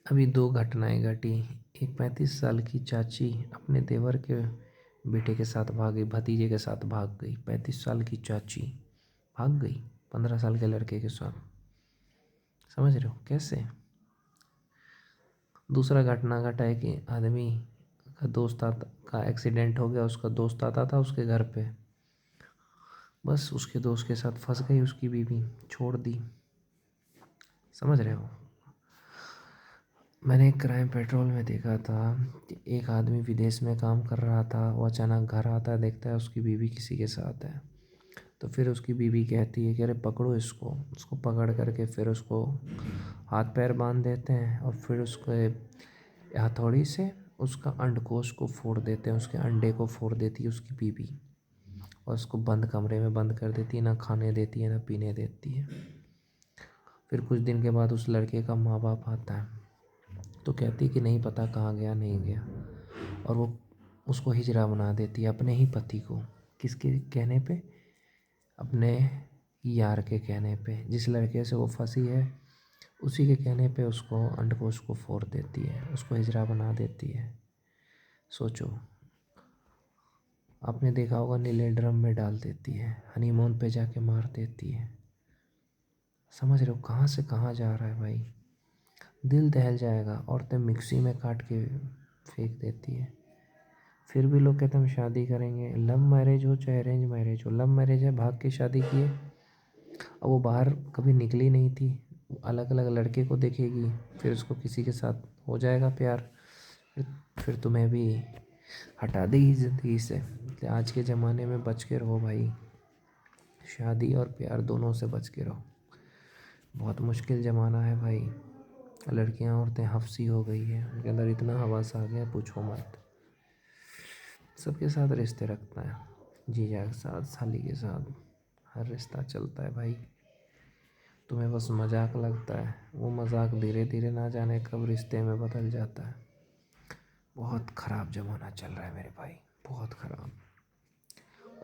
अभी दो घटनाएं घटी। एक 35 साल की चाची अपने देवर के बेटे के साथ भाग गई, भतीजे के साथ भाग गई। 35 साल की चाची भाग गई 15 साल के लड़के के साथ। समझ रहे हो कैसे? दूसरा घटना घटा है कि आदमी का दोस्त आता का एक्सीडेंट हो गया, उसका दोस्त आता था उसके घर पे, बस उसके दोस्त के साथ फंस गई उसकी बीवी, छोड़ दी। समझ रहे हो? मैंने एक क्राइम पेट्रोल में देखा था कि एक आदमी विदेश में काम कर रहा था, वो अचानक घर आता है, देखता है उसकी बीवी किसी के साथ है। तो फिर उसकी बीवी कहती है कि अरे पकड़ो इसको। उसको पकड़ करके फिर उसको हाथ पैर बांध देते हैं और फिर उसके हथौड़ी से उसका अंडकोश को फोड़ देते हैं, उसके अंडे को फोड़ देती है उसकी बीवी, और उसको बंद कमरे में बंद कर देती है, ना खाने देती है ना पीने देती है। फिर कुछ दिन के बाद उस लड़के का माँ बाप आता है, तो कहती है कि नहीं पता कहाँ गया नहीं गया, और वो उसको हिजड़ा बना देती है अपने ही पति को। किसके कहने पे? अपने यार के कहने पे। जिस लड़के से वो फंसी है उसी के कहने पे उसको अंडकोश को फोड़ देती है, उसको हिजड़ा बना देती है। सोचो, आपने देखा होगा नीले ड्रम में डाल देती है, हनीमून पे जाके मार देती है। समझ रहे हो कहाँ से कहाँ जा रहा है भाई? दिल दहल जाएगा। औरतें मिक्सी में काट के फेंक देती है। फिर भी लोग कहते हैं हम शादी करेंगे। लव मैरिज हो चाहे अरेंज मैरिज हो, लव मैरिज है, भाग के शादी किए। अब वो बाहर कभी निकली नहीं थी, अलग अलग लड़के को देखेगी, फिर उसको किसी के साथ हो जाएगा प्यार, फिर तुम्हें भी हटा देगी ज़िंदगी से। इसलिए आज के ज़माने में बच के रहो भाई, शादी और प्यार दोनों से बच के रहो। बहुत मुश्किल ज़माना है भाई। लड़कियां औरतें हफ्सी हो गई है, उनके अंदर इतना हवस आ गया पूछो मत। सबके साथ रिश्ते रखता है, जीजा के साथ, साली के साथ, हर रिश्ता चलता है भाई। तुम्हें बस मजाक लगता है, वो मजाक धीरे धीरे ना जाने कब रिश्ते में बदल जाता है। बहुत ख़राब ज़माना चल रहा है मेरे भाई, बहुत ख़राब।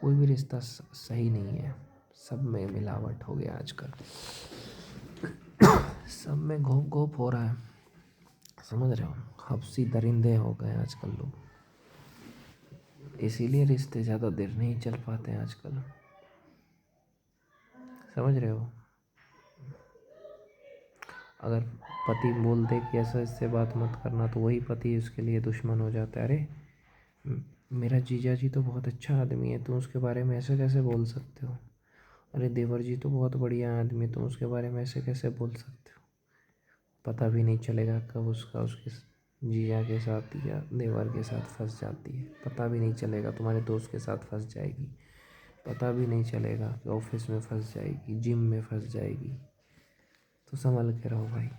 कोई भी रिश्ता सही नहीं है, सब में मिलावट हो गया आजकल, सब में घोप घोप हो रहा है। समझ रहे हो? हफ्सी दरिंदे हो गए आजकल लोग, इसीलिए रिश्ते ज़्यादा देर नहीं चल पाते हैं आजकल। समझ रहे हो? अगर पति बोल दे कि ऐसा इससे बात मत करना, तो वही पति उसके लिए दुश्मन हो जाता है। अरे मेरा जीजा जी तो बहुत अच्छा आदमी है, तुम उसके बारे में ऐसे कैसे बोल सकते हो? अरे देवर जी तो बहुत बढ़िया आदमी है, तुम उसके बारे में ऐसे कैसे बोल सकते हो? पता भी नहीं चलेगा कब उसका उसके जीजा के साथ या देवर के साथ फंस जाती है, पता भी नहीं चलेगा। तुम्हारे दोस्त के साथ फंस जाएगी, पता भी नहीं चलेगा कि ऑफिस में फंस जाएगी, जिम में फंस जाएगी। तो संभल के रहो भाई।